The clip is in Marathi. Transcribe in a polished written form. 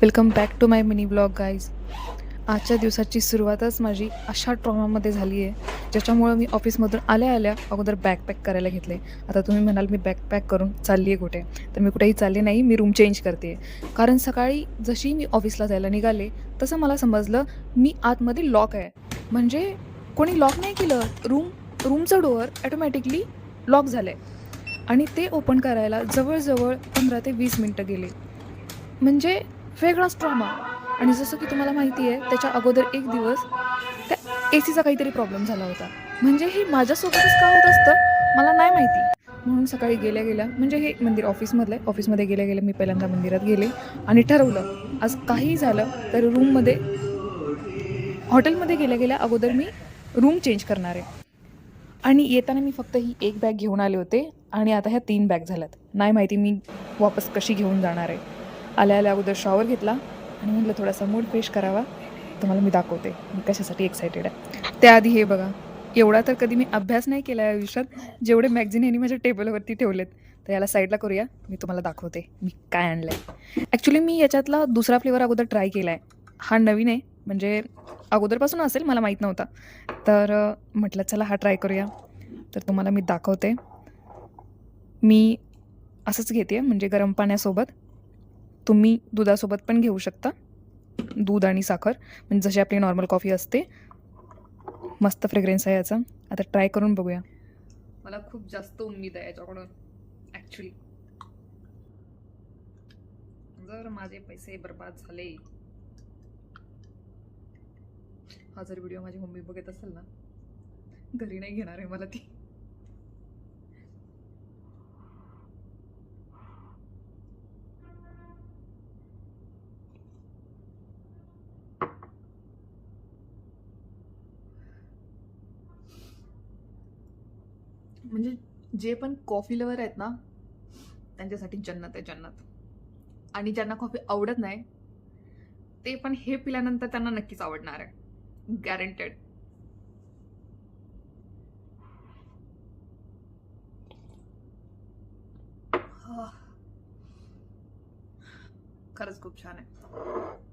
Welcome back to my mini blog guys. आजच्या दिवसाची सुरुवातच माझी अशा ट्रॉमामध्ये झाली आहे, ज्याच्यामुळं मी ऑफिसमधून आल्या आल्या अगोदर बॅग पॅक करायला घेतले. आता तुम्ही म्हणाल मी बॅग पॅक करून चालली आहे कुठे, तर मी कुठेही चालले नाही, मी रूम चेंज करते. कारण सकाळी जशी मी ऑफिसला जायला निघाले तसं मला समजलं मी आतमध्ये लॉक आहे. म्हणजे कोणी लॉक नाही केलं, रूमचं डोअर ॲटोमॅटिकली लॉक झालं आहे आणि ते ओपन करायला जवळजवळ 15 ते 20 मिनटं गेले. म्हणजे वेगळाच ट्रॉमा. आणि जसं की तुम्हाला माहिती आहे त्याच्या अगोदर एक दिवस त्या एसीचा काहीतरी प्रॉब्लेम झाला होता. म्हणजे हे माझ्यासोबतच का होत असतं मला नाही माहिती. म्हणून सकाळी गेल्या-गेल्या म्हणजे हे मंदिर ऑफिसमधलं आहे. ऑफिसमध्ये गेल्या-गेल्या मी पहिल्यांदा मंदिरात गेले आणि ठरवलं आज काहीही झालं तर रूममध्ये हॉटेलमध्ये गेल्या-गेल्या अगोदर मी रूम चेंज करणार आहे. आणि येताना मी फक्त ही एक बॅग घेऊन आले होते आणि आता ह्या 3 बॅग झाल्यात. नाही माहिती मी वापस कशी घेऊन जाणार आहे. आल्या-आल्या अगोदर शॉवर घेतला आणि म्हटलं थोडासा मूड फ्रेश करावा. तुम्हाला मी दाखवते मी कशासाठी एक्सायटेड आहे. त्याआधी हे बघा, एवढा तर कधी मी अभ्यास नाही केला आहे आयुष्यात, जेवढे मॅगझीन ह्यांनी माझ्या टेबलवरती ठेवलेत. तर याला साईडला करूया. मी तुम्हाला दाखवते मी काय आणलंय. ॲक्चुअली मी याच्यातला दुसरा फ्लेवर अगोदर ट्राय केला आहे. हा नवीन आहे म्हणजे अगोदरपासून असेल मला माहीत नव्हता. तर म्हटलं चला हा ट्राय करूया. तर तुम्हाला मी दाखवते. मी असंच घेते म्हणजे गरम पाण्यासोबत. तुम्ही दुधासोबत पण घेऊ शकता. दूध आणि साखर म्हणजे जशी आपली नॉर्मल कॉफी असते. मस्त फ्रेग्रन्स आहे याचा. आता ट्राय करून बघूया. मला खूप जास्त उम्मीद आहे याच्याकडून ॲक्चुअली. जर माझे पैसे बर्बाद झाले, हा जर व्हिडिओ माझी मम्मी बघत असेल ना, घरी नाही घेणार आहे मला ती. म्हणजे जे पण कॉफी लवर आहेत ना त्यांच्यासाठी जन्नत आहे जन्नत. आणि ज्यांना कॉफी आवडत नाही ते पण हे पिल्यानंतर त्यांना नक्कीच आवडणार आहे, गॅरंटेड. खरंच खूप छान आहे.